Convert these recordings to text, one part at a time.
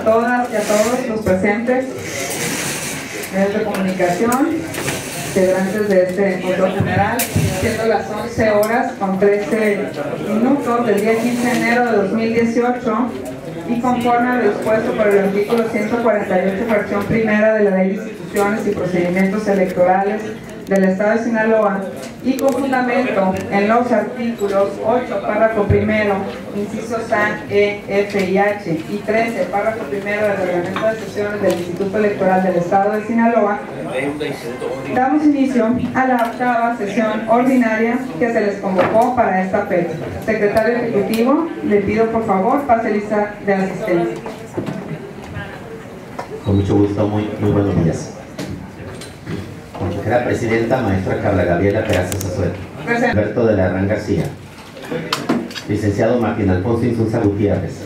todas y a todos los presentes, medios de comunicación, integrantes de este Consejo General, siendo las 11:13 del día 15 de enero de 2018 y conforme a lo dispuesto por el artículo 148, fracción primera de la Ley de Instituciones y Procedimientos Electorales del Estado de Sinaloa, y con fundamento en los artículos 8, párrafo primero, incisos A, E, F y H, y 13, párrafo primero del Reglamento de Sesiones del Instituto Electoral del Estado de Sinaloa, damos inicio a la octava sesión ordinaria que se les convocó para esta fecha. Secretario Ejecutivo, le pido por favor pase lista de asistencia. Con mucho gusto, muy buenos días. Consejera Presidenta, maestra Carla Gabriela Peraza Zazueta. Alberto de la Rán García. Licenciado Martín Alfonso Insunza Gutiérrez.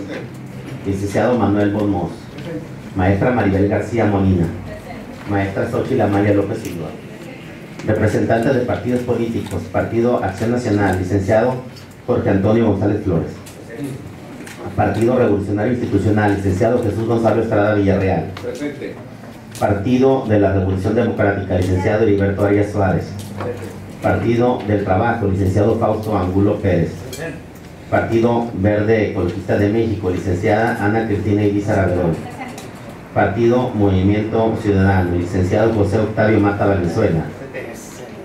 Licenciado Manuel Bonmos. Maestra Maribel García Molina. Maestra Xochitl Amaya López Silva. Representantes de partidos políticos. Partido Acción Nacional, licenciado Jorge Antonio González Flores. Partido Revolucionario Institucional, licenciado Jesús Gonzalo Estrada Villarreal. Presente. Partido de la Revolución Democrática, licenciado Heriberto Arias Suárez. Partido del Trabajo, licenciado Fausto Angulo Pérez. Partido Verde Ecologista de México, licenciada Ana Cristina Ibiza Raverón. Partido Movimiento Ciudadano, licenciado José Octavio Mata Valenzuela.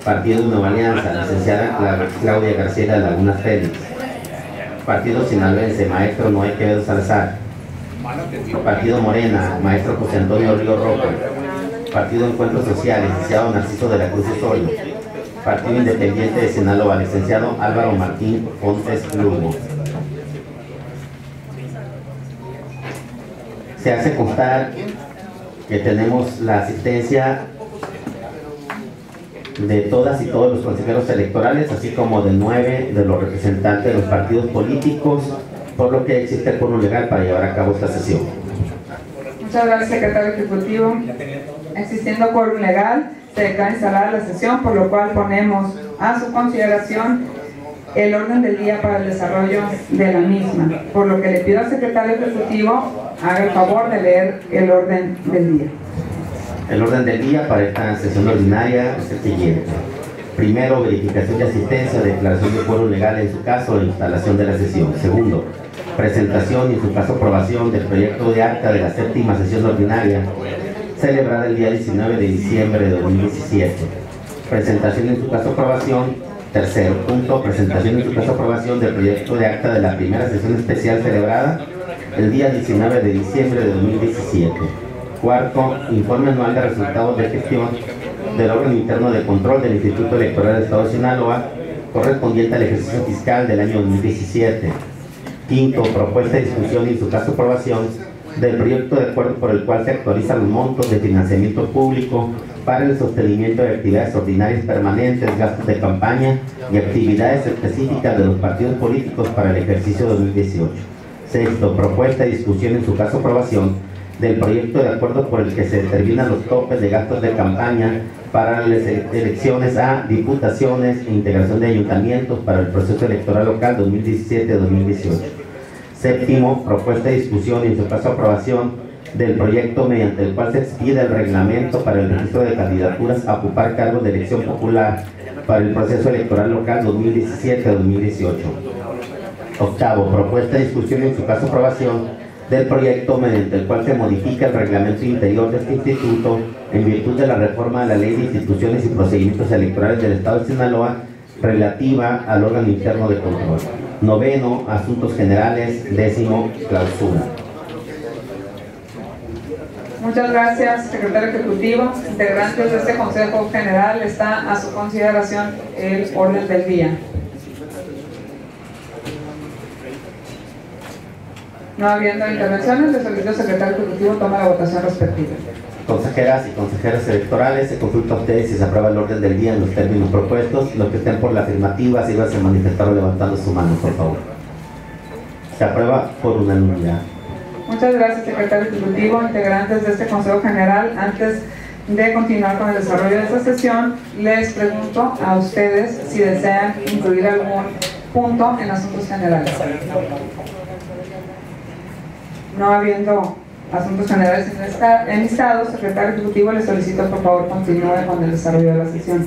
Partido Nueva Alianza, licenciada Claudia García Laguna Félix. Partido Sinaloense, maestro Noé Quevedo Salazar. Partido Morena, maestro José Antonio Río Roca. Partido Encuentro Social, licenciado Narciso de la Cruz Osorio. Partido Independiente de Sinaloa, licenciado Álvaro Martín Fontes Lugo. Se hace constar que tenemos la asistencia de todas y todos los consejeros electorales, así como de 9 de los representantes de los partidos políticos, por lo que existe el quórum legal para llevar a cabo esta sesión. Muchas gracias, secretario ejecutivo. Existiendo quórum legal, se declara instalada la sesión, por lo cual ponemos a su consideración el orden del día para el desarrollo de la misma, por lo que le pido al secretario ejecutivo haga el favor de leer el orden del día. El orden del día para esta sesión ordinaria es el siguiente. Primero, verificación de asistencia, declaración de quórum legal en su caso e instalación de la sesión. Segundo, presentación y en su caso aprobación del proyecto de acta de la séptima sesión ordinaria celebrada el día 19 de diciembre de 2017. Presentación en su caso aprobación. Tercer punto, presentación en su caso aprobación del proyecto de acta de la primera sesión especial celebrada el día 19 de diciembre de 2017. Cuarto, informe anual de resultados de gestión del órgano interno de control del Instituto Electoral del Estado de Sinaloa correspondiente al ejercicio fiscal del año 2017. Quinto, propuesta de discusión y en su caso aprobación del proyecto de acuerdo por el cual se actualizan los montos de financiamiento público para el sostenimiento de actividades ordinarias permanentes, gastos de campaña y actividades específicas de los partidos políticos para el ejercicio 2018. Sexto, propuesta de discusión en su caso aprobación del proyecto de acuerdo por el que se determinan los topes de gastos de campaña para las elecciones a diputaciones e integración de ayuntamientos para el proceso electoral local 2017-2018. Séptimo, propuesta de discusión y en su caso aprobación del proyecto mediante el cual se expide el reglamento para el registro de candidaturas a ocupar cargos de elección popular para el proceso electoral local 2017-2018. Octavo, propuesta de discusión y en su caso aprobación del proyecto mediante el cual se modifica el reglamento interior de este instituto en virtud de la reforma de la Ley de Instituciones y Procedimientos Electorales del Estado de Sinaloa relativa al órgano interno de control. Noveno, asuntos generales. Décimo, clausura. Muchas gracias, secretario ejecutivo. Integrantes de este Consejo General, está a su consideración el orden del día. No habiendo intervenciones, le solicito al secretario ejecutivo tome la votación respectiva. Consejeras y consejeros electorales, se consulta a ustedes si se aprueba el orden del día en los términos propuestos. Los que estén por la afirmativa, sírvanse a manifestar levantando su mano, por favor. Se aprueba por unanimidad. Muchas gracias, secretario ejecutivo. Integrantes de este Consejo General, antes de continuar con el desarrollo de esta sesión, les pregunto a ustedes si desean incluir algún punto en asuntos generales. No habiendo Asuntos Generales enlistados, secretario ejecutivo, le solicito por favor continúe con el desarrollo de la sesión.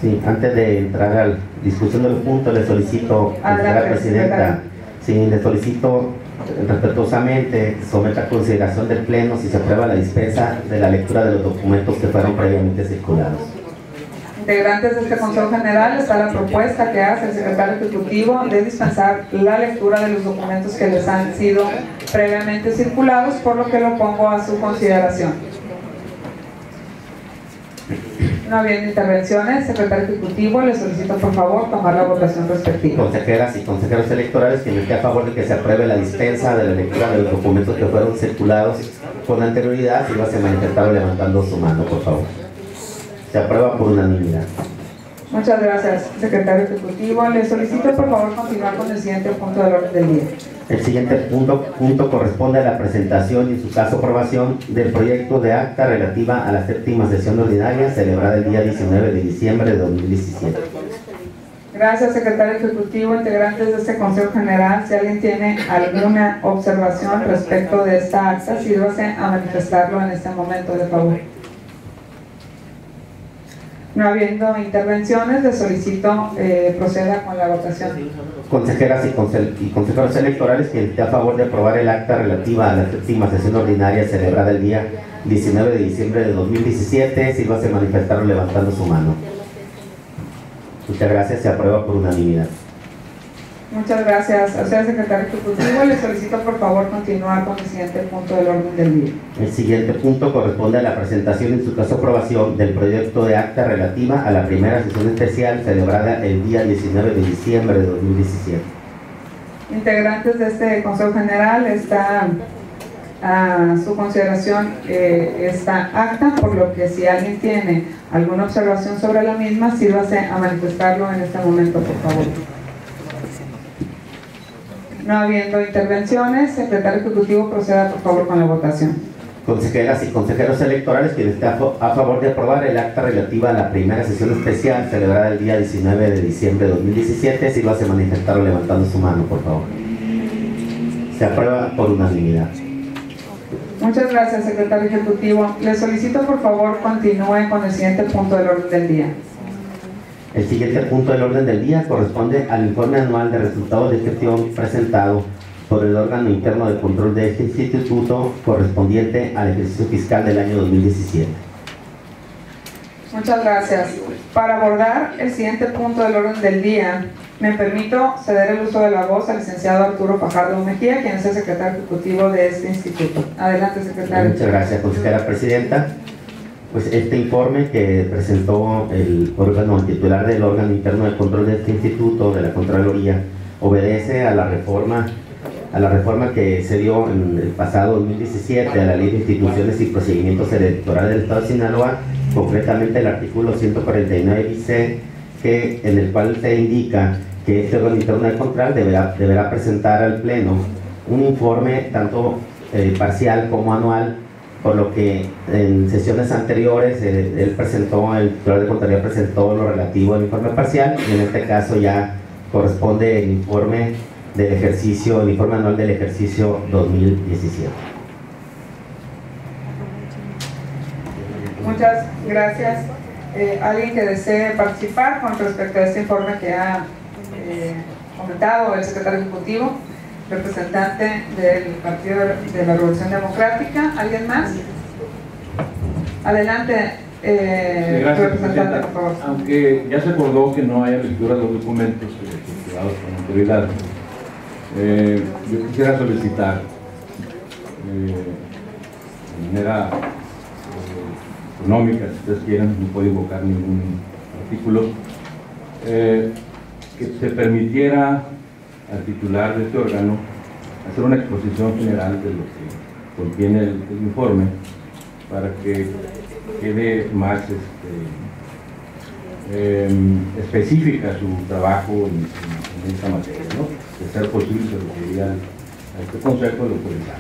Sí, antes de entrar a la discusión de los puntos, le solicito, señora presidenta, sí, le solicito respetuosamente someta a consideración del Pleno si se aprueba la dispensa de la lectura de los documentos que fueron previamente circulados. Integrantes de este Consejo General, está la propuesta que hace el secretario ejecutivo de dispensar la lectura de los documentos que les han sido previamente circulados, por lo que lo pongo a su consideración. No habiendo intervenciones, secretario ejecutivo, le solicito por favor tomar la votación respectiva. Consejeras y consejeros electorales, quien esté a favor de que se apruebe la dispensa de la lectura de los documentos que fueron circulados con anterioridad, si lo hace manifestado levantando su mano, por favor. Se aprueba por unanimidad. Muchas gracias, secretario ejecutivo. Le solicito por favor continuar con el siguiente punto del orden del día. El siguiente punto corresponde a la presentación y en su caso aprobación del proyecto de acta relativa a la séptima sesión ordinaria celebrada el día 19 de diciembre de 2017. Gracias, secretario ejecutivo. Integrantes de este Consejo General, si alguien tiene alguna observación respecto de esta acta, sírvase a manifestarlo en este momento, de favor. No habiendo intervenciones, le solicito proceda con la votación. Consejeras y consejeros electorales, quien esté a favor de aprobar el acta relativa a la séptima sesión ordinaria celebrada el día 19 de diciembre de 2017, sírvase a manifestarlo levantando su mano. Muchas gracias, se aprueba por unanimidad. Muchas gracias. A usted, secretario ejecutivo, le solicito por favor continuar con el siguiente punto del orden del día. El siguiente punto corresponde a la presentación y en su caso aprobación del proyecto de acta relativa a la primera sesión especial celebrada el día 19 de diciembre de 2017. Integrantes de este Consejo General, está a su consideración esta acta, por lo que si alguien tiene alguna observación sobre la misma, sírvase a manifestarlo en este momento, por favor. No habiendo intervenciones, secretario ejecutivo, proceda por favor con la votación. Consejeras y consejeros electorales, quien esté a favor de aprobar el acta relativa a la primera sesión especial celebrada el día 19 de diciembre de 2017, si lo hace manifestarlo levantando su mano, por favor. Se aprueba por unanimidad. Muchas gracias, secretario ejecutivo. Le solicito por favor continúe con el siguiente punto del orden del día. El siguiente punto del orden del día corresponde al informe anual de resultados de gestión presentado por el órgano interno de control de este instituto correspondiente al ejercicio fiscal del año 2017. Muchas gracias. Para abordar el siguiente punto del orden del día, me permito ceder el uso de la voz al licenciado Arturo Fajardo Mejía, quien es el secretario ejecutivo de este instituto. Adelante, secretario. Muchas gracias, consejera presidenta. Pues este informe que presentó el órgano titular del órgano interno de control de este instituto, de la Contraloría, obedece a la reforma que se dio en el pasado 2017 a la Ley de Instituciones y Procedimientos Electorales del Estado de Sinaloa, concretamente el artículo 149 bis, en el cual se indica que este órgano interno de control deberá presentar al Pleno un informe tanto parcial como anual, por lo que en sesiones anteriores el titular de Contraloría presentó lo relativo al informe parcial, y en este caso ya corresponde el informe anual del ejercicio 2017. Muchas gracias. ¿Alguien que desee participar con respecto a este informe que ha comentado el secretario ejecutivo, representante del Partido de la Revolución Democrática? ¿Alguien más? Adelante, sí, gracias, representante, por favor. Aunque ya se acordó que no haya lectura de los documentos circulados con autoridad, yo quisiera solicitar de manera económica, si ustedes quieren, no puedo invocar ningún artículo, que se permitiera al titular de este órgano hacer una exposición general de lo que contiene el informe, para que quede más específica su trabajo en esta materia, ¿no? De ser posible, se lo pediría a este consejo de lo autorizar.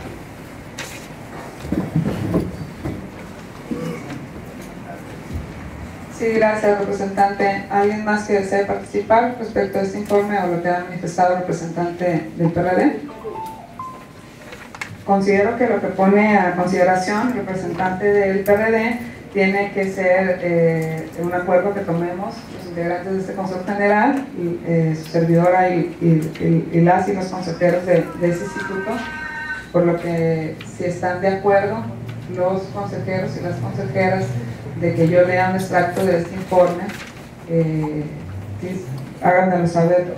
Sí, gracias, representante. ¿Alguien más que desee participar respecto a este informe o lo que ha manifestado el representante del PRD? considero que lo que pone a consideración el representante del PRD tiene que ser un acuerdo que tomemos los integrantes de este Consejo General, su servidora y las y los consejeros de ese instituto, por lo que si están de acuerdo los consejeros y las consejeras de que yo lea un extracto de este informe, háganmelo saber.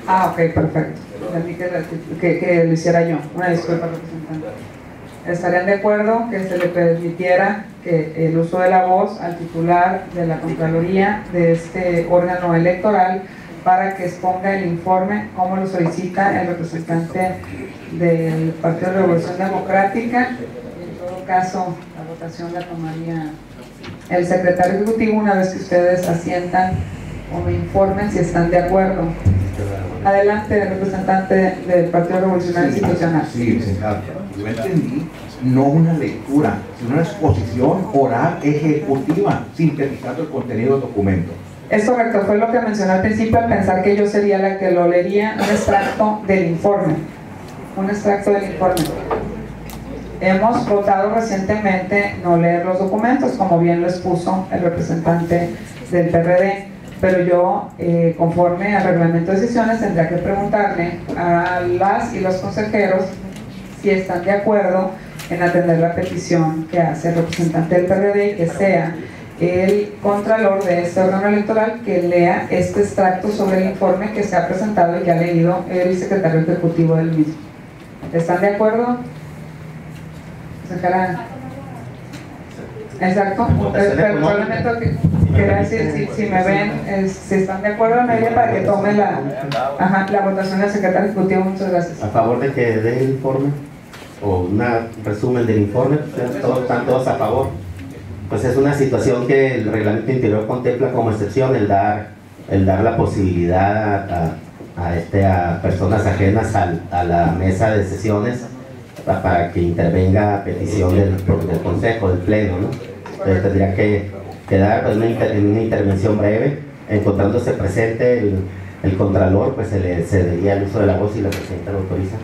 Ok, perfecto. Que lo hiciera yo. Una disculpa, representante. ¿Estarían de acuerdo que se le permitiera que el uso de la voz al titular de la Contraloría de este órgano electoral para que exponga el informe como lo solicita el representante del Partido de Revolución Democrática? En todo caso, la votación la tomaría el secretario ejecutivo una vez que ustedes asientan o me informen si están de acuerdo. Adelante, representante del Partido Revolucionario Institucional. Sí, licenciado. Yo entendí no una lectura, sino una exposición oral ejecutiva, sintetizando el contenido del documento. Es correcto, fue lo que mencioné al principio al pensar que yo sería la que lo leería, un extracto del informe. Un extracto del informe. Hemos votado recientemente no leer los documentos, como bien lo expuso el representante del PRD, pero yo, conforme al reglamento de sesiones, tendría que preguntarle a las y los consejeros si están de acuerdo en atender la petición que hace el representante del PRD y que sea el contralor de este órgano electoral que lea este extracto sobre el informe que se ha presentado y que ha leído el secretario ejecutivo del mismo. ¿Están de acuerdo? Exacto. Solamente quería decir si me ven, si están de acuerdo, me para que tome la votación del secretario ejecutivo. Muchas gracias. ¿A favor de que dé el informe? ¿O un resumen del informe? ¿Están todos a favor? Pues es una situación que el reglamento interior contempla como excepción, el dar la posibilidad a personas ajenas a la mesa de sesiones para que intervenga a petición del Consejo, del Pleno, ¿no? Entonces tendría que dar pues, una intervención breve, encontrándose presente el Contralor, pues se le cedería el uso de la voz y la presidenta lo autoriza.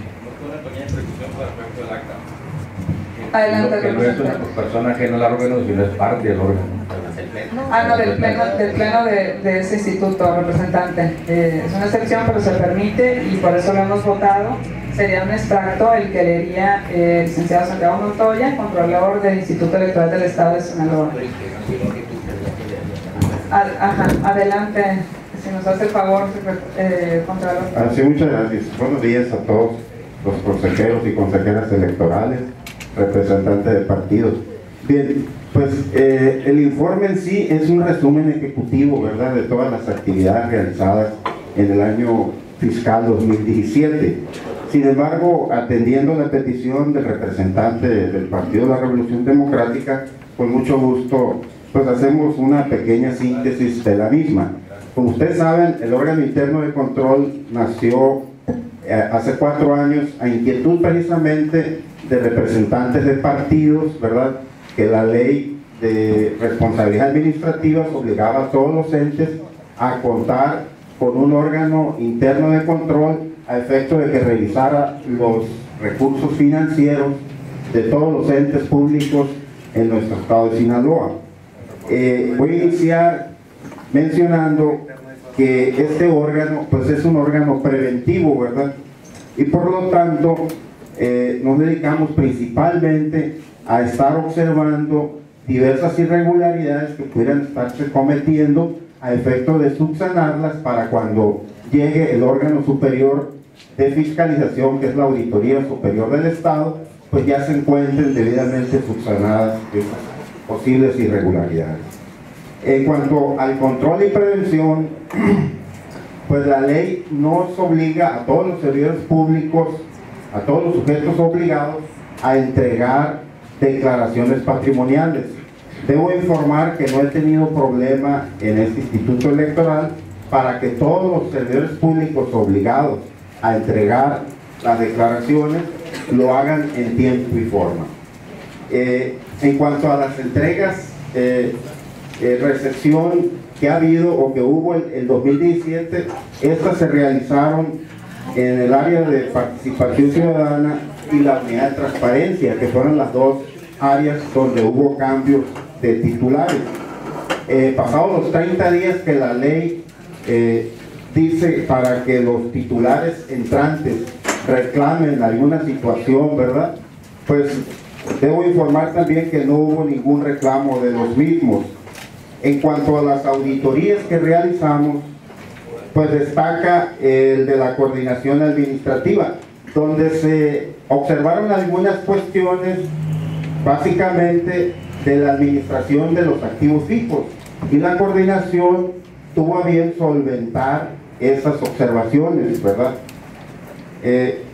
Adelante, que no es una persona ajena al órgano, sino es parte del órgano. No, del pleno de ese instituto, representante. Es una excepción, pero se permite y por eso lo hemos votado. Sería un extracto el que leería el licenciado Santiago Montoya, controlador del Instituto Electoral del Estado de Sinaloa. Adelante, si nos hace el favor, Contralor. Sí, muchas gracias. Buenos días a todos los consejeros y consejeras electorales, representantes de partidos. Bien, pues el informe en sí es un resumen ejecutivo, ¿verdad?, de todas las actividades realizadas en el año fiscal 2017. Sin embargo, atendiendo la petición del representante del Partido de la Revolución Democrática, con mucho gusto, pues hacemos una pequeña síntesis de la misma. Como ustedes saben, el órgano interno de control nació hace 4 años a inquietud precisamente de representantes de partidos, ¿verdad?, que la ley de responsabilidad administrativa obligaba a todos los entes a contar con un órgano interno de control a efecto de que revisara los recursos financieros de todos los entes públicos en nuestro estado de Sinaloa. Voy a iniciar mencionando que este órgano pues es un órgano preventivo, ¿verdad? Y por lo tanto nos dedicamos principalmente a estar observando diversas irregularidades que pudieran estarse cometiendo a efecto de subsanarlas para cuando llegue el órgano superior de fiscalización, que es la Auditoría Superior del Estado, pues ya se encuentren debidamente subsanadas esas posibles irregularidades. En cuanto al control y prevención, pues la ley nos obliga a todos los servidores públicos, a todos los sujetos obligados, a entregar declaraciones patrimoniales. Debo informar que no he tenido problema en este instituto electoral para que todos los servidores públicos obligados a entregar las declaraciones lo hagan en tiempo y forma. En cuanto a las entregas, recepción que ha habido o que hubo en el 2017, estas se realizaron en el área de participación ciudadana y la unidad de transparencia, que fueron las dos áreas donde hubo cambios de titulares. Pasados los 30 días que la ley dice para que los titulares entrantes reclamen alguna situación, ¿verdad? Pues debo informar también que no hubo ningún reclamo de los mismos. En cuanto a las auditorías que realizamos, pues destaca el de la coordinación administrativa, donde se observaron algunas cuestiones básicamente de la administración de los activos fijos, y la coordinación tuvo a bien solventar esas observaciones, ¿verdad?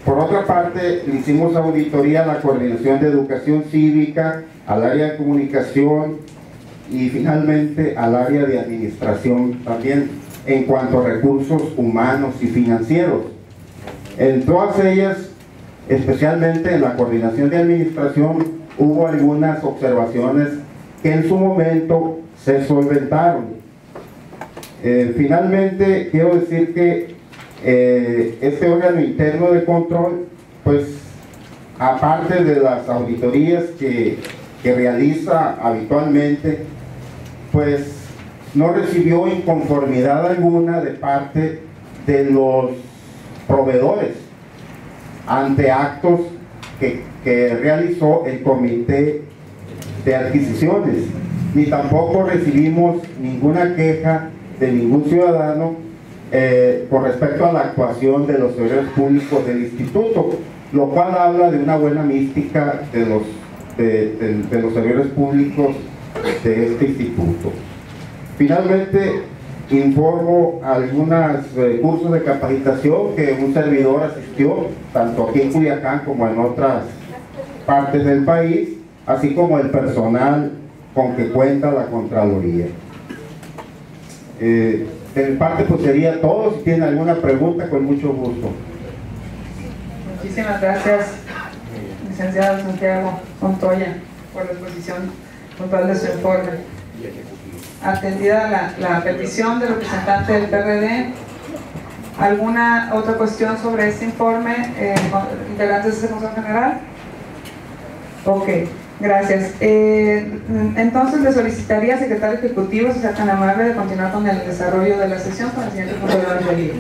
Por otra parte, le hicimos auditoría a la coordinación de educación cívica, al área de comunicación y finalmente al área de administración también, en cuanto a recursos humanos y financieros. En todas ellas, especialmente en la coordinación de administración, hubo algunas observaciones que en su momento se solventaron. Finalmente, quiero decir que este órgano interno de control, pues aparte de las auditorías que realiza habitualmente, pues no recibió inconformidad alguna de parte de los proveedores ante actos que realizó el comité de adquisiciones, ni tampoco recibimos ninguna queja de ningún ciudadano con respecto a la actuación de los servidores públicos del instituto, lo cual habla de una buena mística de los servidores públicos de este instituto. Finalmente, informo algunos cursos de capacitación que un servidor asistió, tanto aquí en Culiacán como en otras partes del país, así como el personal con que cuenta la Contraloría. De mi parte, pues sería todo. Si tienen alguna pregunta, con mucho gusto. Muchísimas gracias, licenciado Santiago Montoya, por la exposición puntual de su informe. Atendida la petición del representante del PRD, ¿alguna otra cuestión sobre este informe, integrantes de este Consejo General? Ok, gracias. Entonces le solicitaría, secretario ejecutivo, si sea tan amable, de continuar con el desarrollo de la sesión con el siguiente punto de orden del día.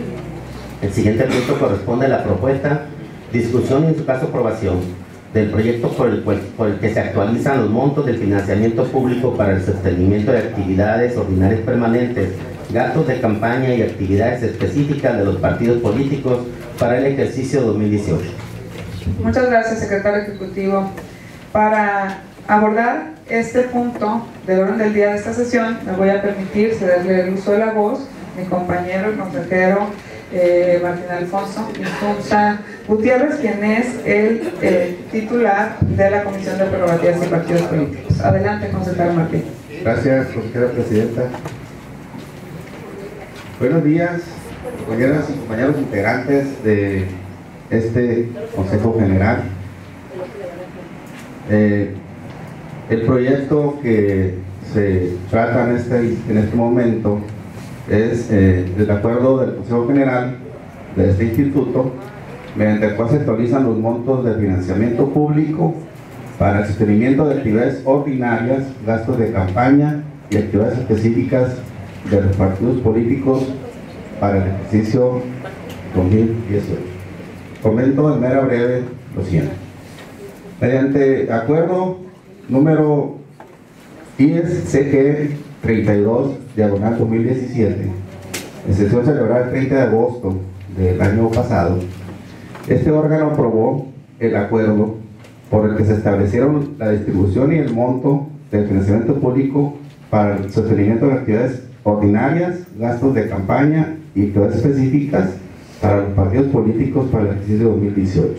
El siguiente punto corresponde a la propuesta, discusión y en su caso aprobación del proyecto por el que se actualizan los montos del financiamiento público para el sostenimiento de actividades ordinarias permanentes, gastos de campaña y actividades específicas de los partidos políticos para el ejercicio 2018. Muchas gracias, secretario ejecutivo. Para abordar este punto del orden del día de esta sesión, me voy a permitir cederle el uso de la voz a mi compañero, el consejero Martín Alfonso Insunza Gutiérrez, quien es el titular de la Comisión de Prerrogativas y Partidos Políticos. Adelante, consejero Martín. Gracias, consejera presidenta. Buenos días, compañeras y compañeros integrantes de este Consejo General. El proyecto que se trata en este momento es el acuerdo del Consejo General de este instituto, mediante el cual se actualizan los montos de financiamiento público para el sostenimiento de actividades ordinarias, gastos de campaña y actividades específicas de los partidos políticos para el ejercicio 2018. Comento de manera breve lo siguiente. Mediante acuerdo número IES-CG 32/2017, en sesión celebrada el 30 de agosto del año pasado, este órgano aprobó el acuerdo por el que se establecieron la distribución y el monto del financiamiento público para el sostenimiento de actividades ordinarias, gastos de campaña y actividades específicas para los partidos políticos para el ejercicio 2018.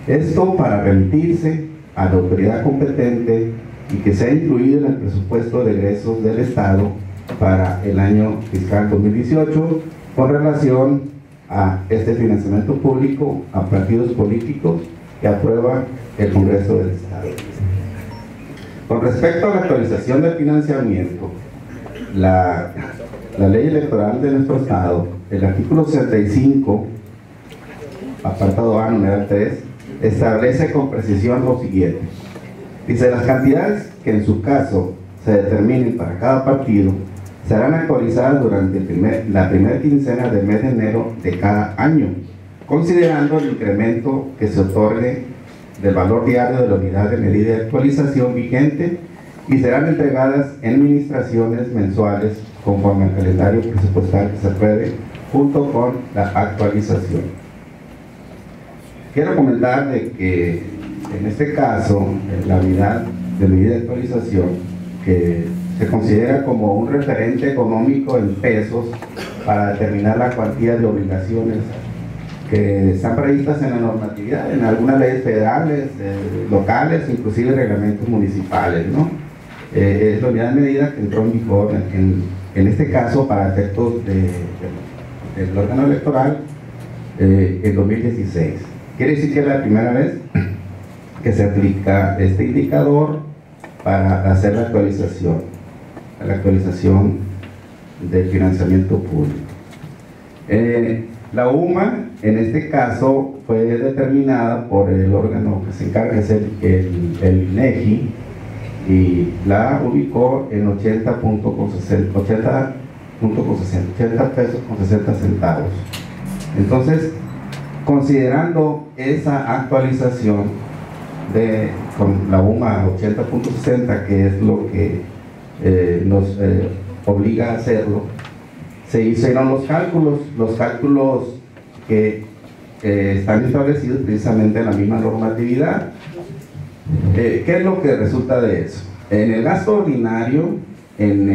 Esto para remitirse a la autoridad competente y que sea incluido en el presupuesto de egresos del Estado para el año fiscal 2018 con relación a este financiamiento público a partidos políticos que aprueba el Congreso del Estado. Con respecto a la actualización del financiamiento, la la ley electoral de nuestro estado, el artículo 65, apartado A, numeral 3, establece con precisión lo siguiente. Dice: las cantidades que en su caso se determinen para cada partido serán actualizadas durante la primera quincena del mes de enero de cada año, considerando el incremento que se otorgue del valor diario de la unidad de medida de actualización vigente, y serán entregadas en administraciones mensuales conforme al calendario presupuestal que se apruebe junto con la actualización. Quiero comentar de que en este caso la unidad de medida de actualización, que se considera como un referente económico en pesos para determinar la cuantía de obligaciones que están previstas en la normatividad, en algunas leyes federales, locales, inclusive reglamentos municipales, ¿no? Es la unidad de medida que entró en vigor en este caso para efectos del órgano electoral en 2016. Quiere decir que es la primera vez que se aplica este indicador para hacer la actualización del financiamiento público. La UMA, en este caso, fue determinada por el órgano que se encarga, es el INEGI, y la ubicó en 80 pesos con 60 centavos. Entonces, considerando esa actualización con la UMA 80.60, que es lo que nos obliga a hacerlo, se hicieron los cálculos que están establecidos precisamente en la misma normatividad. ¿Qué es lo que resulta de eso? En el gasto ordinario, en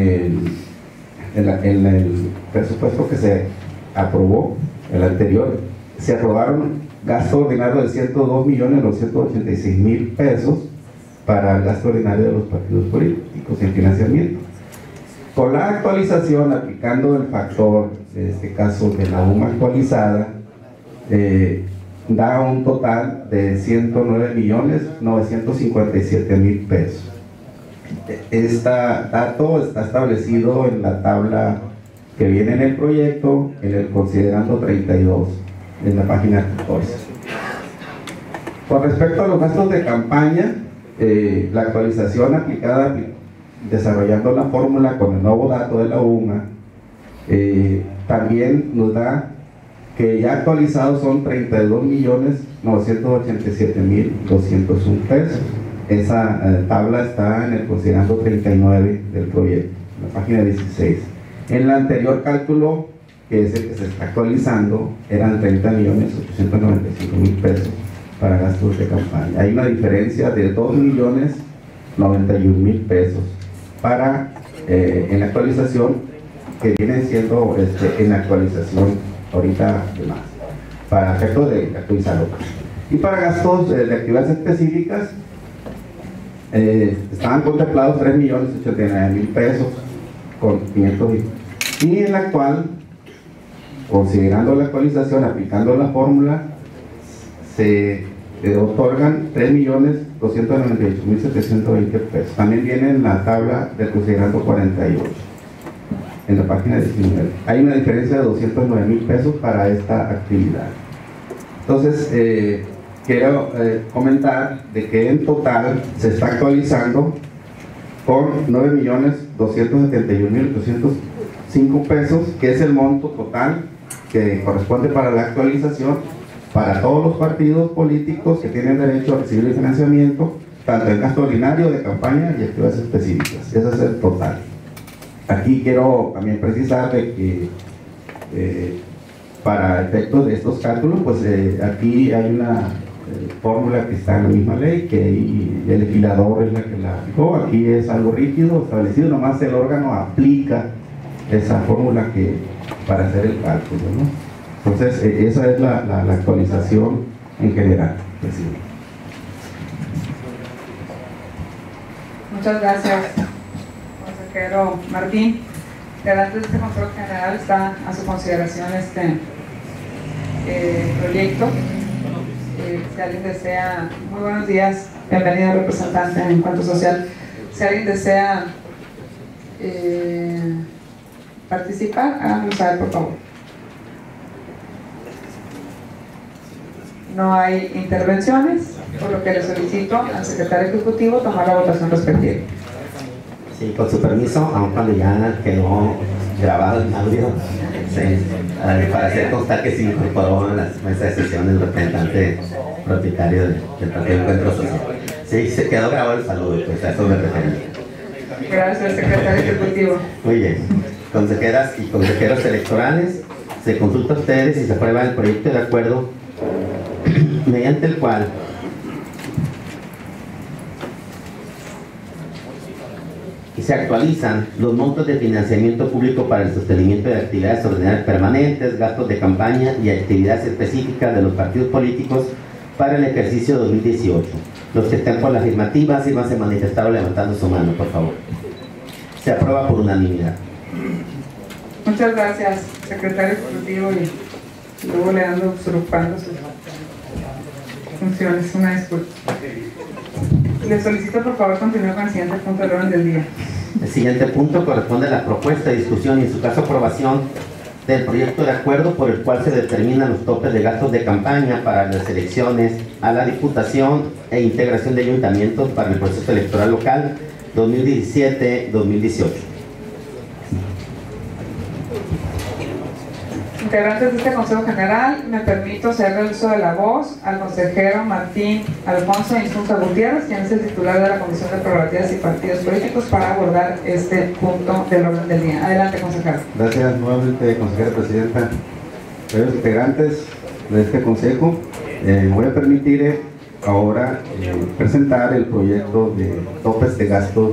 el presupuesto que se aprobó, el anterior, se aprobaron gasto ordinario de 102.986.000 pesos para el gasto ordinario de los partidos políticos en financiamiento. Con la actualización, aplicando el factor, en este caso de la UMA actualizada, da un total de 109.957.000 pesos. Este dato está establecido en la tabla que viene en el proyecto, en el considerando 32, en la página 14. Con respecto a los gastos de campaña, la actualización aplicada desarrollando la fórmula con el nuevo dato de la UMA, también nos da que ya actualizados son 32.987.201 pesos. Esa tabla está en el considerando 39 del proyecto, en la página 16. En el anterior cálculo, que es el que se está actualizando, eran 30.895.000 pesos para gastos de campaña. Hay una diferencia de 2.091.000 pesos para en la actualización, que viene siendo en la actualización ahorita de más, para efectos de actualizarlo. Y para gastos de actividades específicas, estaban contemplados 3.089.000 pesos con 500, y en la actual, considerando la actualización, aplicando la fórmula, se otorgan 3.298.720 pesos. También viene en la tabla del considerando 48, en la página 19. Hay una diferencia de 209.000 pesos para esta actividad. Entonces, quiero comentar de que en total se está actualizando con 9.271.805 pesos, que es el monto total que corresponde para la actualización para todos los partidos políticos que tienen derecho a recibir el financiamiento, tanto en gasto ordinario, de campaña y actividades específicas. Ese es el total. Aquí quiero también precisar de que para efectos de estos cálculos, pues aquí hay una fórmula que está en la misma ley, que el legislador es la que la aplicó. Aquí es algo rígido, establecido, nomás el órgano aplica esa fórmula para hacer el cálculo, ¿no? Entonces, esa es la actualización en general. Muchas gracias, consejero Martín. Delante de este control general está a su consideración este proyecto. Si alguien desea, muy buenos días, bienvenido representante en Encuentro Social. Si alguien desea participar, háganlo saber, por favor. No hay intervenciones, por lo que le solicito al secretario ejecutivo tomar la votación respectiva. Sí, con su permiso, aun cuando ya quedó grabado el audio, para hacer constar que se incorporó en las mesas de sesión el representante propietario del Partido Encuentro Social. Sí, se quedó grabado el saludo, pues a eso me refería. Gracias, secretario ejecutivo. Muy bien. Consejeras y consejeros electorales, se consulta a ustedes y se aprueba el proyecto de acuerdo mediante el cual se actualizan los montos de financiamiento público para el sostenimiento de actividades ordinarias permanentes, gastos de campaña y actividades específicas de los partidos políticos para el ejercicio 2018. Los que estén por la afirmativa, sírvanse manifestaron levantando su mano, por favor. Se aprueba por unanimidad. Muchas gracias, secretario ejecutivo, y luego le ando usurpando sus funciones. Una disculpa. Le solicito por favor continuar con el siguiente punto del orden del día. El siguiente punto corresponde a la propuesta de discusión y en su caso aprobación del proyecto de acuerdo por el cual se determinan los topes de gastos de campaña para las elecciones a la Diputación e integración de ayuntamientos para el proceso electoral local 2017-2018. Integrantes de este Consejo General, me permito hacer el uso de la voz al consejero Martín Alfonso Insunza Gutiérrez, quien es el titular de la Comisión de Prerrogativas y Partidos Políticos, para abordar este punto del orden del día. Adelante, consejero. Gracias nuevamente, consejera presidenta. Los integrantes de este consejo, voy a permitir ahora presentar el proyecto de topes de gastos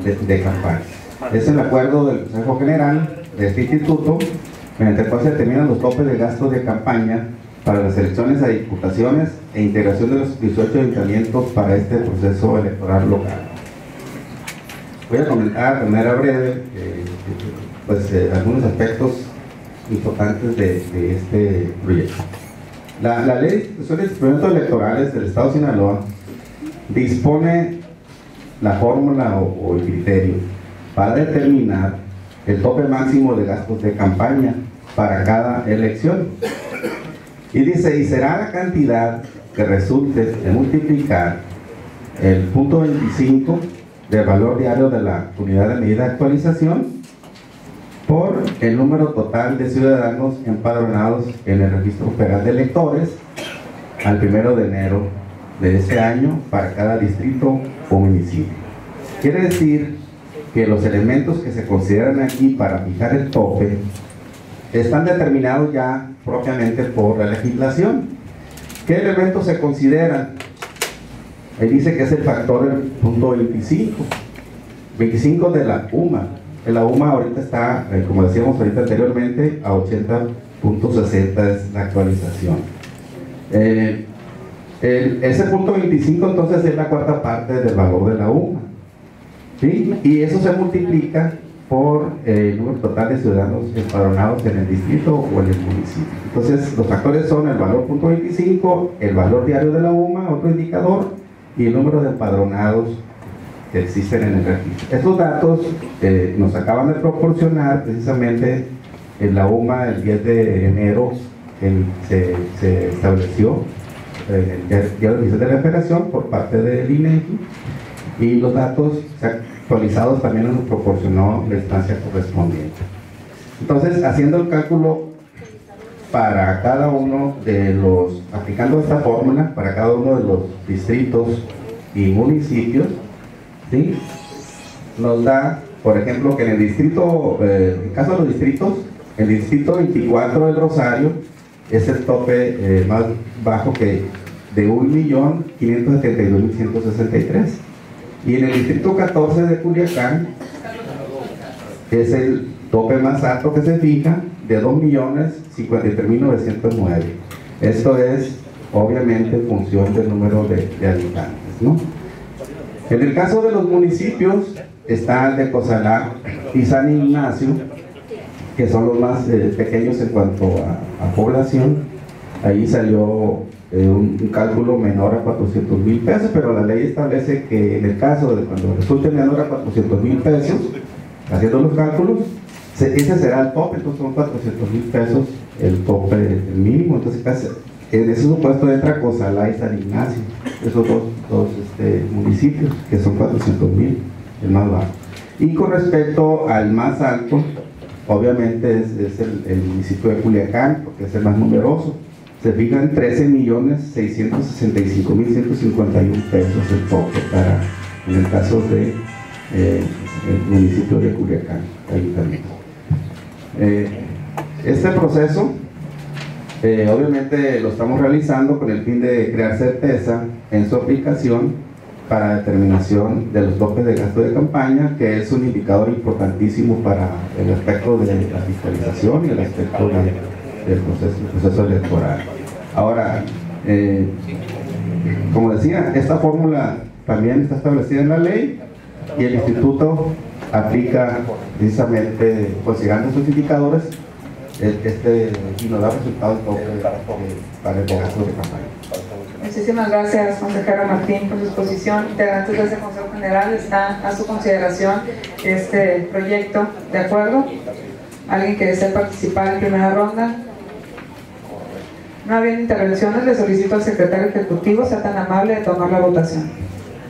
de campaña. Es el acuerdo del Consejo General de este instituto, mediante el cual se determinan los topes de gastos de campaña para las elecciones a diputaciones e integración de los 18 ayuntamientos para este proceso electoral local. Voy a comentar de manera breve algunos aspectos importantes de este proyecto. La Ley de Instituciones y Instrumentos Electorales del Estado de Sinaloa dispone la fórmula o el criterio para determinar el tope máximo de gastos de campaña para cada elección. Y dice, y será la cantidad que resulte de multiplicar el punto 25 del valor diario de la unidad de medida de actualización por el número total de ciudadanos empadronados en el Registro Federal de Electores al 1 de enero de ese año para cada distrito o municipio. Quiere decir que los elementos que se consideran aquí para fijar el tope están determinados ya propiamente por la legislación. ¿Qué elementos se consideran? Ahí dice que es el factor punto 25 de la UMA. La UMA ahorita está, como decíamos ahorita anteriormente, a 80.60 es la actualización. Ese punto 25 entonces es la cuarta parte del valor de la UMA. ¿Sí? Y eso se multiplica por el número total de ciudadanos empadronados en el distrito o en el municipio. Entonces los factores son el valor punto 25, el valor diario de la UMA, otro indicador, y el número de empadronados que existen en el registro. Estos datos nos acaban de proporcionar precisamente en la UMA el 10 de enero se estableció el diario oficial de la Federación por parte del INEGI, y los datos actualizados también nos proporcionó la instancia correspondiente. Entonces, haciendo el cálculo para cada uno de los, aplicando esta fórmula para cada uno de los distritos y municipios, ¿sí?, nos da, por ejemplo, que en el distrito, en el caso de los distritos, el distrito 24 del Rosario es el tope más bajo que de 1.572.163. Y en el distrito 14 de Culiacán es el tope más alto que se fija, de 2.053.909. Esto es obviamente en función del número de habitantes, ¿no? En el caso de los municipios está el de Cozalá y San Ignacio, que son los más pequeños en cuanto a población. Ahí salió un cálculo menor a 400,000 pesos, pero la ley establece que en el caso de cuando resulte menor a 400,000 pesos, haciendo los cálculos, Ese será el tope, entonces son 400,000 pesos el tope, el mínimo. Entonces en ese supuesto entra Cozalá y San Ignacio, esos dos municipios, que son 400,000, el más bajo. Y con respecto al más alto, obviamente es el municipio de Culiacán, porque es el más numeroso. Se fijan 13,665,151 pesos el tope en el caso de el municipio de Culiacán, ayuntamiento. Este proceso obviamente lo estamos realizando con el fin de crear certeza en su aplicación para determinación de los topes de gasto de campaña, que es un indicador importantísimo para el aspecto de la fiscalización y el aspecto del proceso electoral. Ahora, como decía, esta fórmula también está establecida en la ley y el instituto aplica precisamente, considerando estos indicadores, y nos da resultados para el gasto de campaña. Muchísimas gracias, consejero Martín, por su exposición. Integrantes de este Consejo General, está a su consideración este proyecto de acuerdo. ¿Alguien que desee participar en primera ronda? No habiendo intervenciones, le solicito al secretario ejecutivo sea tan amable de tomar la votación.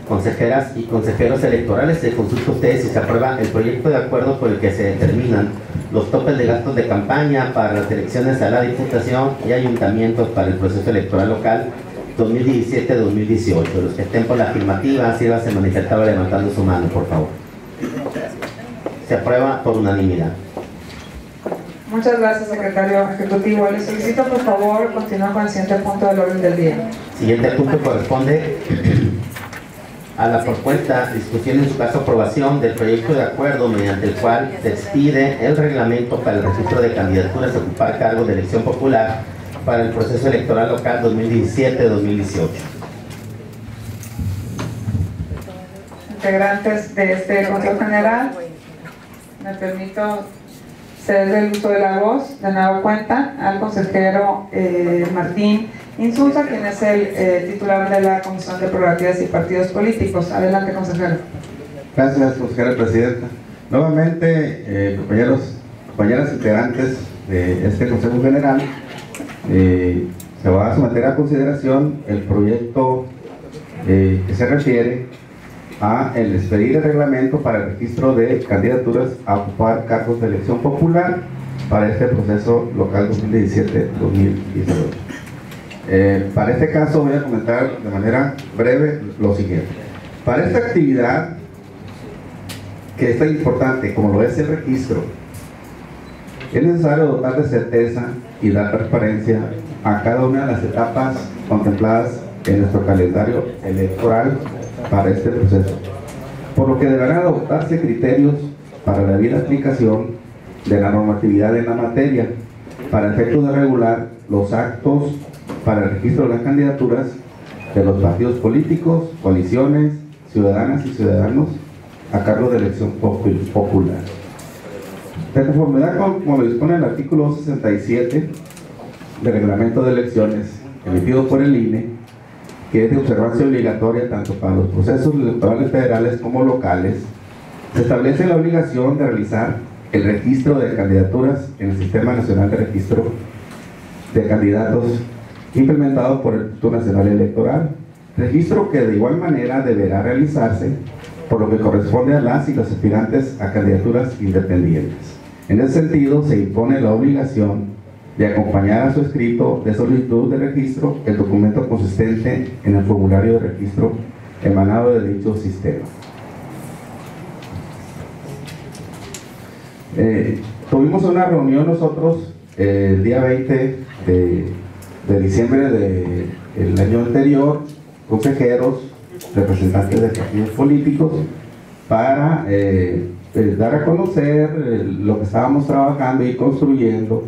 Consejeras y consejeros electorales, se consulta a ustedes si se aprueba el proyecto de acuerdo por el que se determinan los topes de gastos de campaña para las elecciones a la Diputación y ayuntamientos para el proceso electoral local 2017-2018. Los que estén por la afirmativa, sírvase manifestado levantando su mano, por favor. Se aprueba por unanimidad. Muchas gracias, secretario ejecutivo. Le solicito, por favor, continuar con el siguiente punto del orden del día. Siguiente punto corresponde a la propuesta, discusión en su caso aprobación del proyecto de acuerdo mediante el cual se expide el reglamento para el registro de candidaturas a ocupar cargos de elección popular para el proceso electoral local 2017-2018. Integrantes de este Consejo General, me permito ceder el uso de la voz de nueva cuenta al consejero Martín Insulza, quien es el titular de la Comisión de Prerrogativas y Partidos Políticos. Adelante, consejero. Gracias, consejera presidenta. Nuevamente, compañeras integrantes de este Consejo General, se va a someter a consideración el proyecto que se refiere a el expedir el reglamento para el registro de candidaturas a ocupar cargos de elección popular para este proceso local 2017-2018. Para este caso voy a comentar de manera breve lo siguiente. Para esta actividad, que es tan importante como lo es el registro, es necesario dotar de certeza y dar transparencia a cada una de las etapas contempladas en nuestro calendario electoral para este proceso, por lo que deberán adoptarse criterios para la debida aplicación de la normatividad en la materia, para efectos de regular los actos para el registro de las candidaturas de los partidos políticos, coaliciones, ciudadanas y ciudadanos a cargo de elección popular. De conformidad como lo dispone el artículo 67 del reglamento de elecciones emitido por el INE, que es de observancia obligatoria tanto para los procesos electorales federales como locales, se establece la obligación de realizar el registro de candidaturas en el Sistema Nacional de Registro de Candidatos implementado por el Instituto Nacional Electoral, registro que de igual manera deberá realizarse por lo que corresponde a las y los aspirantes a candidaturas independientes. En ese sentido, se impone la obligación de acompañar a su escrito de solicitud de registro el documento consistente en el formulario de registro emanado de dicho sistema. Tuvimos una reunión nosotros el día 20 de diciembre del año anterior, consejeros, representantes de partidos políticos, para dar a conocer lo que estábamos trabajando y construyendo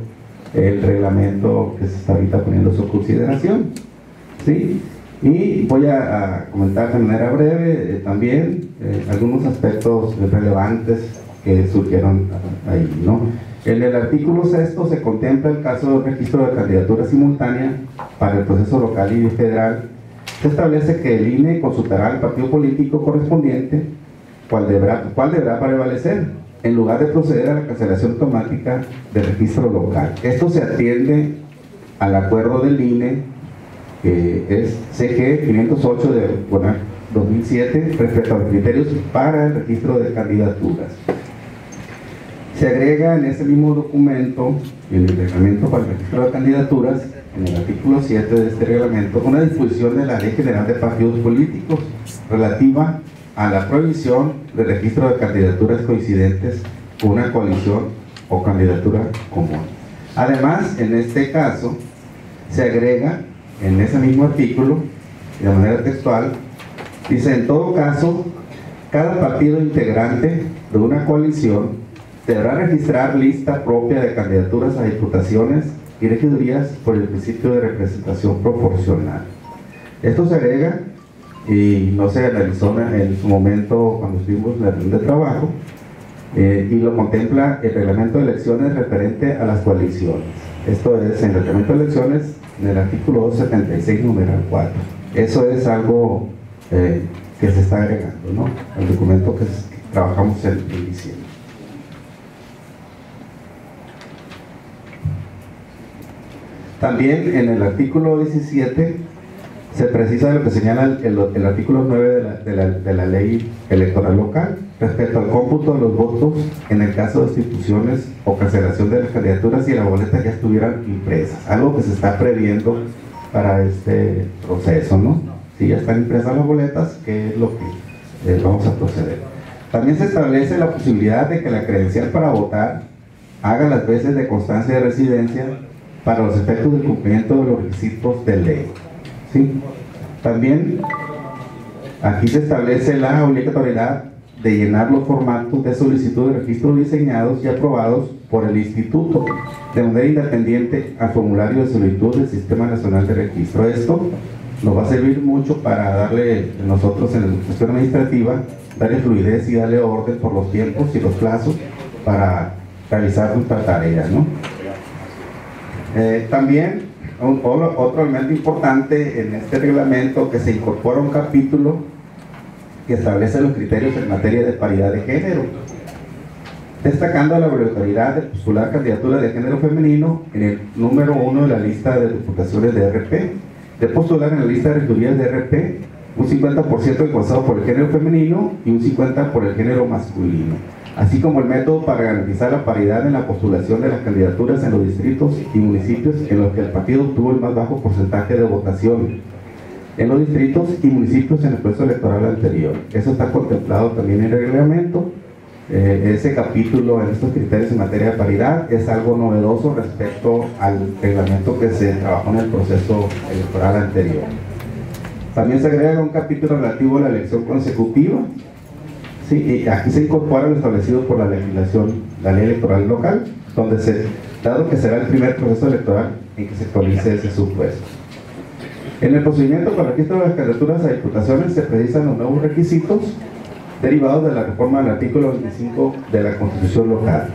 el reglamento que se está ahorita poniendo a su consideración, ¿sí? Y voy a comentar de manera breve también algunos aspectos relevantes que surgieron ahí, ¿no? En el artículo 6 se contempla el caso de registro de candidatura simultánea para el proceso local y federal. Se establece que el INE consultará al partido político correspondiente cuál deberá prevalecer, en lugar de proceder a la cancelación automática del registro local. Esto se atiende al acuerdo del INE, que es CG 508 de 2007, respecto a los criterios para el registro de candidaturas. Se agrega en ese mismo documento, en el reglamento para el registro de candidaturas, en el artículo 7 de este reglamento, una disposición de la Ley General de Partidos Políticos relativa a la prohibición del registro de candidaturas coincidentes con una coalición o candidatura común. Además, en este caso, se agrega en ese mismo artículo, de manera textual, dice: en todo caso, cada partido integrante de una coalición deberá registrar lista propia de candidaturas a diputaciones y regidurías por el principio de representación proporcional. Esto se agrega y no se analizó en su momento cuando estuvimos en la reunión de trabajo, y lo contempla el reglamento de elecciones referente a las coaliciones. Esto es en el reglamento de elecciones, en el artículo 276, numeral 4. Eso es algo que se está agregando, ¿no?, al documento que trabajamos en diciembre. También en el artículo 17 se precisa lo que señala el artículo 9 de la ley electoral local respecto al cómputo de los votos en el caso de destituciones o cancelación de las candidaturas si las boletas ya estuvieran impresas, algo que se está previendo para este proceso, ¿no? Si ya están impresas las boletas, ¿qué es lo que vamos a proceder? También se establece la posibilidad de que la credencial para votar haga las veces de constancia de residencia para los efectos del cumplimiento de los requisitos de ley. ¿Sí? También aquí se establece la obligatoriedad de llenar los formatos de solicitud de registro diseñados y aprobados por el Instituto de manera independiente al formulario de solicitud del Sistema Nacional de Registro. Esto nos va a servir mucho para darle, nosotros en la educación administrativa, darle fluidez y darle orden por los tiempos y los plazos para realizar nuestra tarea, ¿no? También otro elemento importante en este reglamento, que se incorpora un capítulo que establece los criterios en materia de paridad de género, destacando la obligatoriedad de postular candidaturas de género femenino en el número 1 de la lista de diputaciones de RP, de postular en la lista de regidurías de RP un 50% encabezado por el género femenino y un 50% por el género masculino, así como el método para garantizar la paridad en la postulación de las candidaturas en los distritos y municipios en los que el partido obtuvo el más bajo porcentaje de votación, en los distritos y municipios en el proceso electoral anterior. Eso está contemplado también en el reglamento. Ese capítulo en estos criterios en materia de paridad es algo novedoso respecto al reglamento que se trabajó en el proceso electoral anterior. También se agrega un capítulo relativo a la elección consecutiva. Sí, y aquí se incorpora lo establecido por la legislación, la ley electoral local, donde dado que será el primer proceso electoral en que se actualice ese supuesto. En el procedimiento para el registro de las candidaturas a diputaciones se precisan los nuevos requisitos derivados de la reforma del artículo 25 de la Constitución local.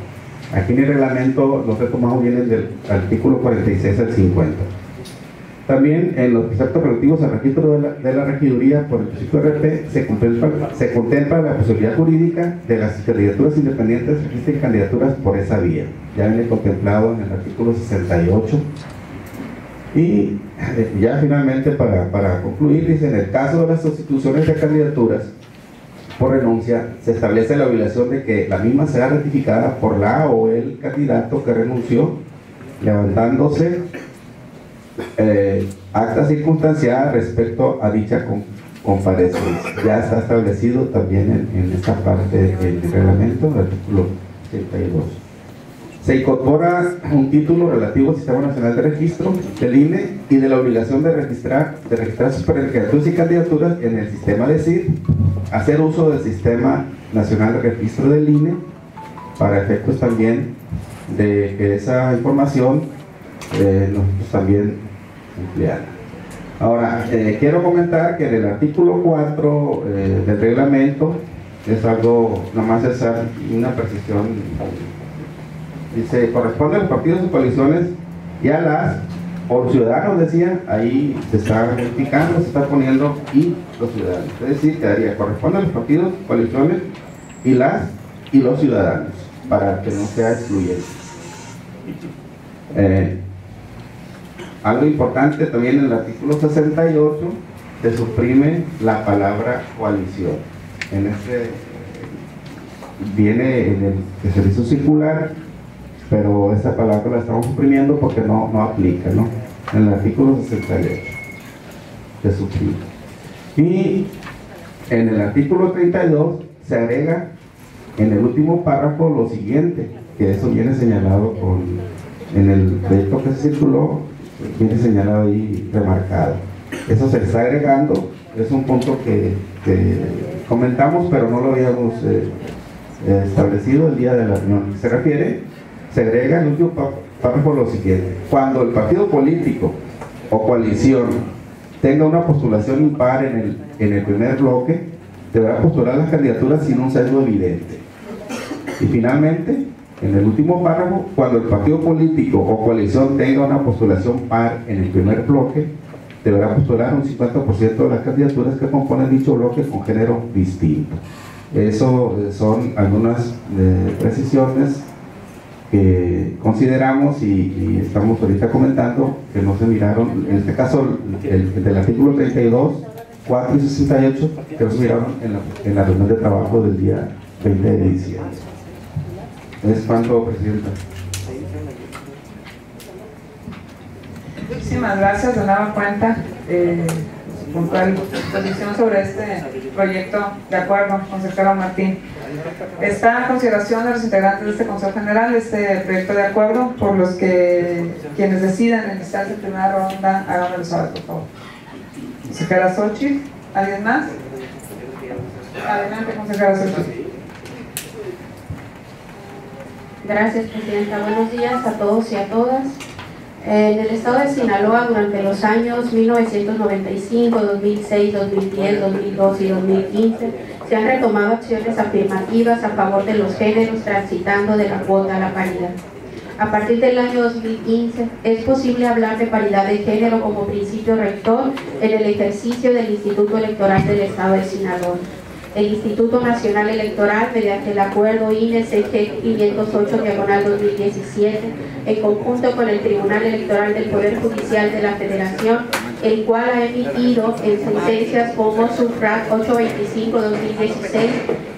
Aquí en el reglamento los retomamos vienen del artículo 46 al 50. También en los preceptos relativos al registro de la regiduría por el principio RP se contempla la posibilidad jurídica de las candidaturas independientes que registren candidaturas por esa vía. Ya viene contemplado en el artículo 68. Y ya finalmente para concluir, dice: en el caso de las sustituciones de candidaturas por renuncia, se establece la obligación de que la misma sea ratificada por la o el candidato que renunció, levantándose acta circunstanciada respecto a dicha comparecencia. Ya está establecido también en esta parte del reglamento, el artículo 82. Se incorpora un título relativo al Sistema Nacional de Registro del INE y de la obligación de registrar sus precandidaturas y candidaturas en el sistema de CID, hacer uso del Sistema Nacional de Registro del INE para efectos también de que esa información nosotros también empleada. Ahora, quiero comentar que en el artículo 4 del reglamento es algo, nomás es una precisión. Dice: corresponde a los partidos o coaliciones y a las, o los ciudadanos, decía, ahí se está modificando, se está poniendo y los ciudadanos. Es decir, quedaría: corresponde a los partidos, coaliciones y las y los ciudadanos, para que no sea excluyente. Algo importante también en el artículo 68, se suprime la palabra coalición. En este viene en el servicio circular, pero esta palabra la estamos suprimiendo porque no aplica, ¿no? En el artículo 68 se suprime. Y en el artículo 32 se agrega en el último párrafo lo siguiente, que eso viene señalado en el proyecto que se circuló, viene señalado ahí, remarcado. Eso se está agregando, es un punto que comentamos, pero no lo habíamos establecido el día de la reunión. Se agrega en el último párrafo lo siguiente: cuando el partido político o coalición tenga una postulación impar en el primer bloque, deberá postular las candidaturas sin un sesgo evidente. Y finalmente, en el último párrafo, cuando el partido político o coalición tenga una postulación par en el primer bloque, deberá postular un 50% de las candidaturas que componen dicho bloque con género distinto. Eso son algunas precisiones que consideramos y estamos ahorita comentando que no se miraron, en este caso el del artículo 32, 4 y 68, que no se miraron en la reunión de trabajo del día 20 de diciembre. Es cuanto, Presidenta. Muchísimas gracias. De nueva cuenta, su puntual posición sobre este proyecto de acuerdo, consejero Martín. Está a consideración de los integrantes de este Consejo General este proyecto de acuerdo, por los que quienes decidan enlistarse en primera ronda, háganmelo saber, por favor. Consejera Xochitl, ¿alguien más? Adelante, consejera Xochitl. Gracias, Presidenta. Buenos días a todos y a todas. En el estado de Sinaloa, durante los años 1995, 2006, 2010, 2012 y 2015, se han retomado acciones afirmativas a favor de los géneros, transitando de la cuota a la paridad. A partir del año 2015, es posible hablar de paridad de género como principio rector en el ejercicio del Instituto Electoral del Estado de Sinaloa. El Instituto Nacional Electoral, mediante el acuerdo INE-CG 508/2017, en conjunto con el Tribunal Electoral del Poder Judicial de la Federación, el cual ha emitido en sentencias como SUFRAG 825/2016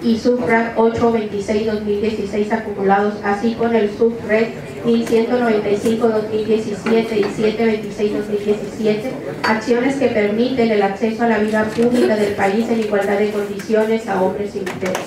y SUFRAG 826/2016 acumulados, así con el SUFREG 1195/2017 y 726/2017, acciones que permiten el acceso a la vida pública del país en igualdad de condiciones a hombres y mujeres.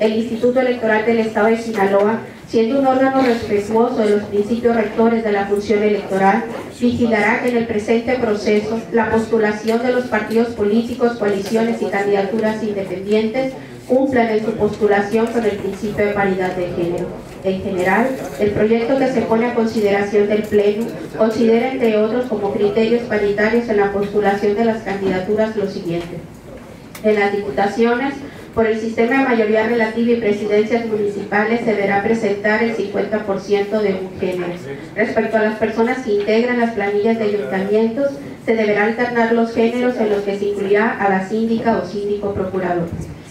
El Instituto Electoral del Estado de Sinaloa, siendo un órgano respetuoso de los principios rectores de la función electoral, vigilará que en el presente proceso la postulación de los partidos políticos, coaliciones y candidaturas independientes cumplan en su postulación con el principio de paridad de género. En general, el proyecto que se pone a consideración del Pleno considera, entre otros, como criterios paritarios en la postulación de las candidaturas lo siguiente: en las diputaciones, por el sistema de mayoría relativa y presidencias municipales, se deberá presentar el 50% de un género. Respecto a las personas que integran las planillas de ayuntamientos, se deberán alternar los géneros en los que se incluirá a la síndica o síndico procurador.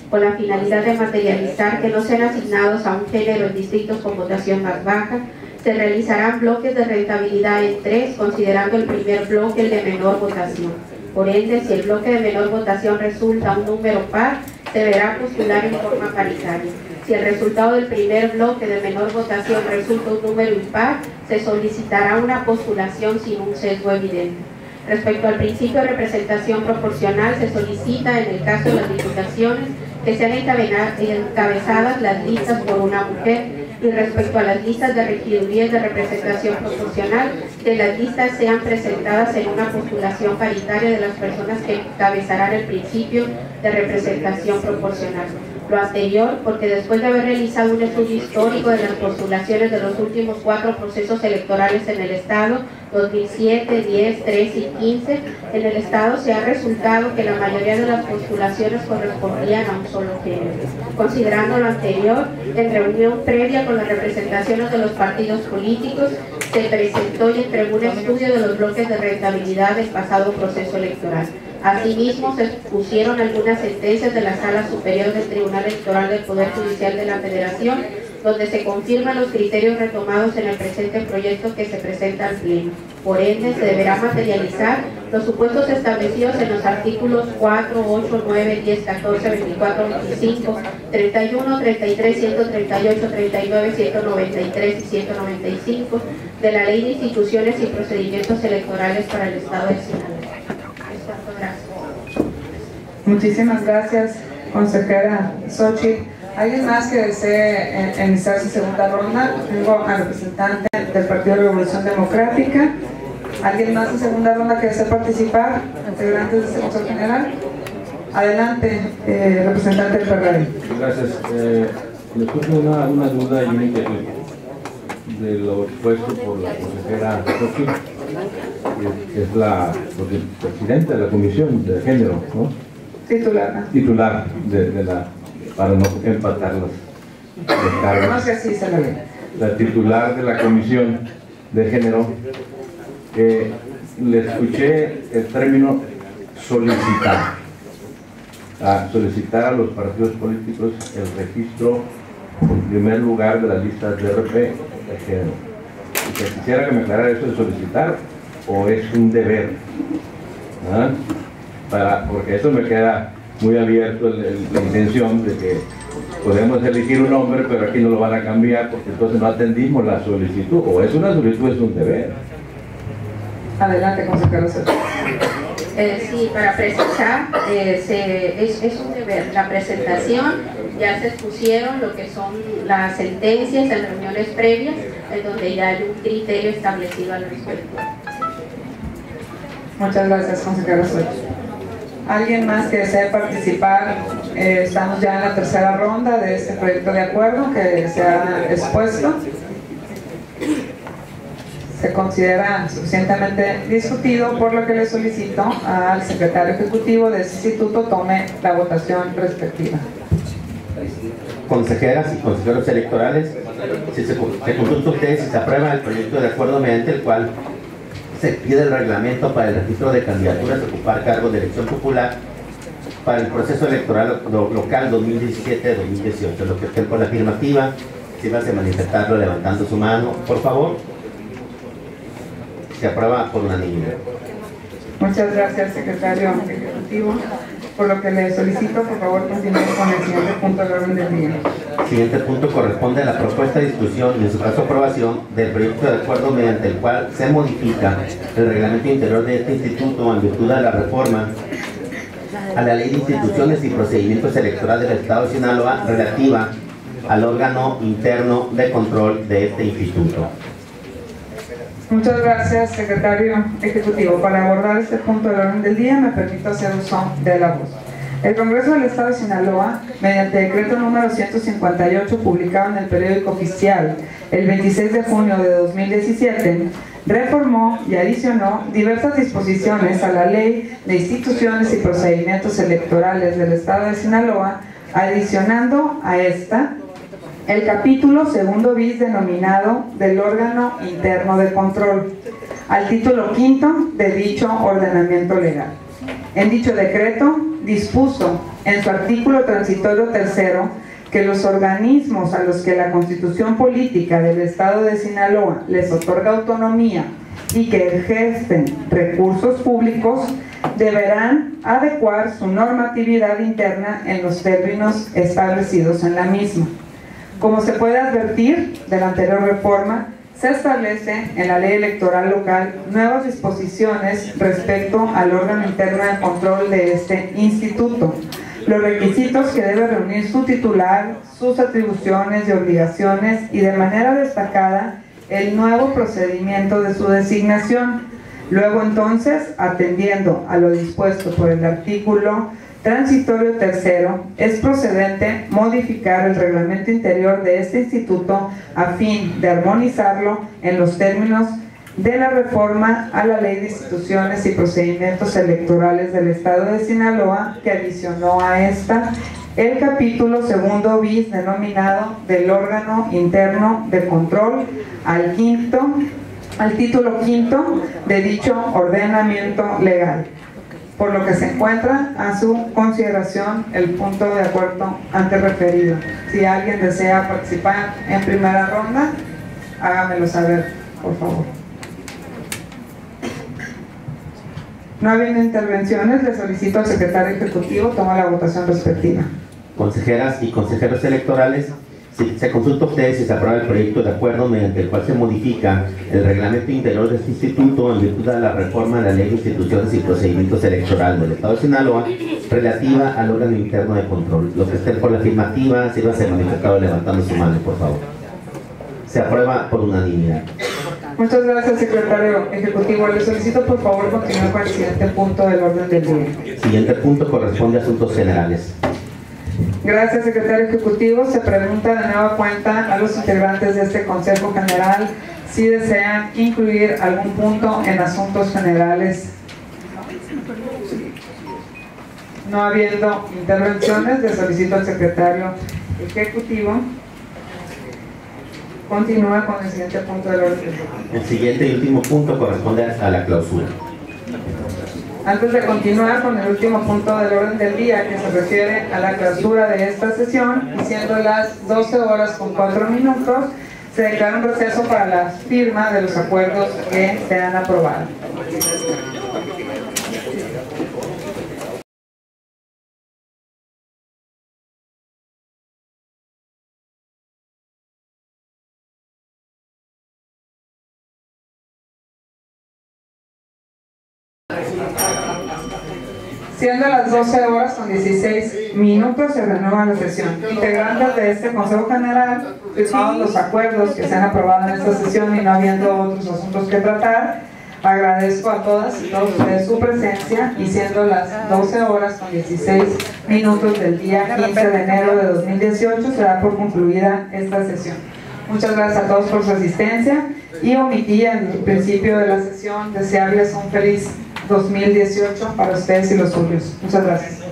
Con la finalidad de materializar que no sean asignados a un género en distritos con votación más baja, se realizarán bloques de rentabilidad en 3, considerando el primer bloque el de menor votación. Por ende, si el bloque de menor votación resulta un número par, se deberá postular en forma paritaria. Si el resultado del primer bloque de menor votación resulta un número impar, se solicitará una postulación sin un sesgo evidente. Respecto al principio de representación proporcional, se solicita, en el caso de las diputaciones, que sean encabezadas las listas por una mujer, y respecto a las listas de regidurías de representación proporcional, que las listas sean presentadas en una postulación paritaria de las personas que encabezarán el principio de representación proporcional. Lo anterior, porque después de haber realizado un estudio histórico de las postulaciones de los últimos 4 procesos electorales en el Estado, 2007, 10, 13 y 15, en el Estado se ha resultado que la mayoría de las postulaciones correspondían a un solo género. Considerando lo anterior, en reunión previa con las representaciones de los partidos políticos, se presentó y entregó un estudio de los bloques de rentabilidad del pasado proceso electoral. Asimismo, se expusieron algunas sentencias de la Sala Superior del Tribunal Electoral del Poder Judicial de la Federación, donde se confirman los criterios retomados en el presente proyecto que se presenta al Pleno. Por ende, se deberá materializar los supuestos establecidos en los artículos 4, 8, 9, 10, 14, 24, 25, 31, 33, 138, 39, 193 y 195 de la Ley de Instituciones y Procedimientos Electorales para el Estado de Sinaloa. Gracias. Muchísimas gracias, consejera Xochitl. ¿Alguien más que desee iniciar su segunda ronda? Tengo al representante del Partido de Revolución Democrática. ¿Alguien más en segunda ronda que desee participar? ¿Integrantes de este Consejo General? Adelante, representante del PRD. Gracias. Me surge una duda y una inquietud de lo expuesto por la consejera Xochitl, que es la presidenta de la Comisión de Género, ¿no? Titular de la, para no empatar los cargos. No sé si se lo ve. La titular de la Comisión de Género, le escuché el término solicitar. Solicitar a los partidos políticos el registro en primer lugar de las listas de RP de género. Y que quisiera que me aclarara eso de solicitar o es un deber. Porque eso me queda muy abierto la intención de que podemos elegir un hombre, pero aquí no lo van a cambiar porque entonces no atendimos la solicitud. O es una solicitud, es un deber. Adelante, consejero. Sí, para presentar es un deber. La presentación, ya se expusieron lo que son las sentencias en reuniones previas, en donde ya hay un criterio establecido al respecto. Muchas gracias, consejero Xochitl. ¿Alguien más que desee participar? Estamos ya en la tercera ronda de este proyecto de acuerdo que se ha expuesto. Se considera suficientemente discutido, por lo que le solicito al secretario ejecutivo de este instituto tome la votación respectiva. Consejeras y consejeros electorales, si se consulta ustedes si se aprueba el proyecto de acuerdo mediante el cual se pide el reglamento para el registro de candidaturas a ocupar cargos de elección popular para el proceso electoral local 2017-2018. Lo que estén por la afirmativa, si vas a manifestarlo levantando su mano, por favor. Se aprueba por unanimidad. Muchas gracias, secretario ejecutivo. Por lo que le solicito, por favor, continúe con el siguiente punto del orden del día. El siguiente punto corresponde a la propuesta de discusión y en su caso aprobación del proyecto de acuerdo mediante el cual se modifica el reglamento interior de este instituto en virtud de la reforma a la Ley de Instituciones y Procedimientos Electorales del Estado de Sinaloa relativa al órgano interno de control de este instituto. Muchas gracias, secretario ejecutivo. Para abordar este punto del orden del día, me permito hacer uso de la voz. El Congreso del Estado de Sinaloa, mediante decreto número 158, publicado en el periódico oficial el 26 de junio de 2017, reformó y adicionó diversas disposiciones a la Ley de Instituciones y Procedimientos Electorales del Estado de Sinaloa, adicionando a esta el capítulo segundo bis denominado del órgano interno de control, al título quinto de dicho ordenamiento legal. En dicho decreto dispuso en su artículo transitorio tercero que los organismos a los que la Constitución Política del Estado de Sinaloa les otorga autonomía y que ejercen recursos públicos deberán adecuar su normatividad interna en los términos establecidos en la misma. Como se puede advertir de la anterior reforma, se establece en la ley electoral local nuevas disposiciones respecto al órgano interno de control de este instituto, los requisitos que debe reunir su titular, sus atribuciones y obligaciones y de manera destacada el nuevo procedimiento de su designación. Luego entonces, atendiendo a lo dispuesto por el artículo transitorio tercero, es procedente modificar el reglamento interior de este instituto a fin de armonizarlo en los términos de la reforma a la Ley de Instituciones y Procedimientos Electorales del Estado de Sinaloa, que adicionó a esta el capítulo segundo bis denominado del órgano interno de control al título quinto de dicho ordenamiento legal. por lo que se encuentra a su consideración el punto de acuerdo antes referido. Si alguien desea participar en primera ronda, hágamelo saber, por favor. No habiendo intervenciones, le solicito al secretario ejecutivo tome la votación respectiva. Consejeras y consejeros electorales, se consulta a ustedes si se aprueba el proyecto de acuerdo mediante el cual se modifica el reglamento interior de este instituto en virtud de la reforma de la Ley de Instituciones y Procedimientos Electorales del Estado de Sinaloa relativa al órgano interno de control. Los que estén por la afirmativa, sírvase manifestado levantando su mano, por favor. Se aprueba por unanimidad. Muchas gracias, secretario ejecutivo. Le solicito por favor continuar con el siguiente punto del orden del día. Siguiente punto corresponde a asuntos generales. Gracias, secretario ejecutivo. Se pregunta de nueva cuenta a los integrantes de este Consejo General si desean incluir algún punto en asuntos generales. No habiendo intervenciones, le solicito al secretario ejecutivo continúa con el siguiente punto del orden. El siguiente y último punto corresponde a la clausura. Antes de continuar con el último punto del orden del día, que se refiere a la clausura de esta sesión, y siendo las 12 horas con 4 minutos, se declara un receso para la firma de los acuerdos que se han aprobado. Siendo las 12 horas con 16 minutos, se renueva la sesión. Integrantes de este Consejo General, firmados los acuerdos que se han aprobado en esta sesión y no habiendo otros asuntos que tratar, agradezco a todas y todos ustedes su presencia, y siendo las 12 horas con 16 minutos del día 15 de enero de 2018, se da por concluida esta sesión. Muchas gracias a todos por su asistencia, y omití en el principio de la sesión desearles un feliz 2018 para ustedes y los suyos. Muchas gracias.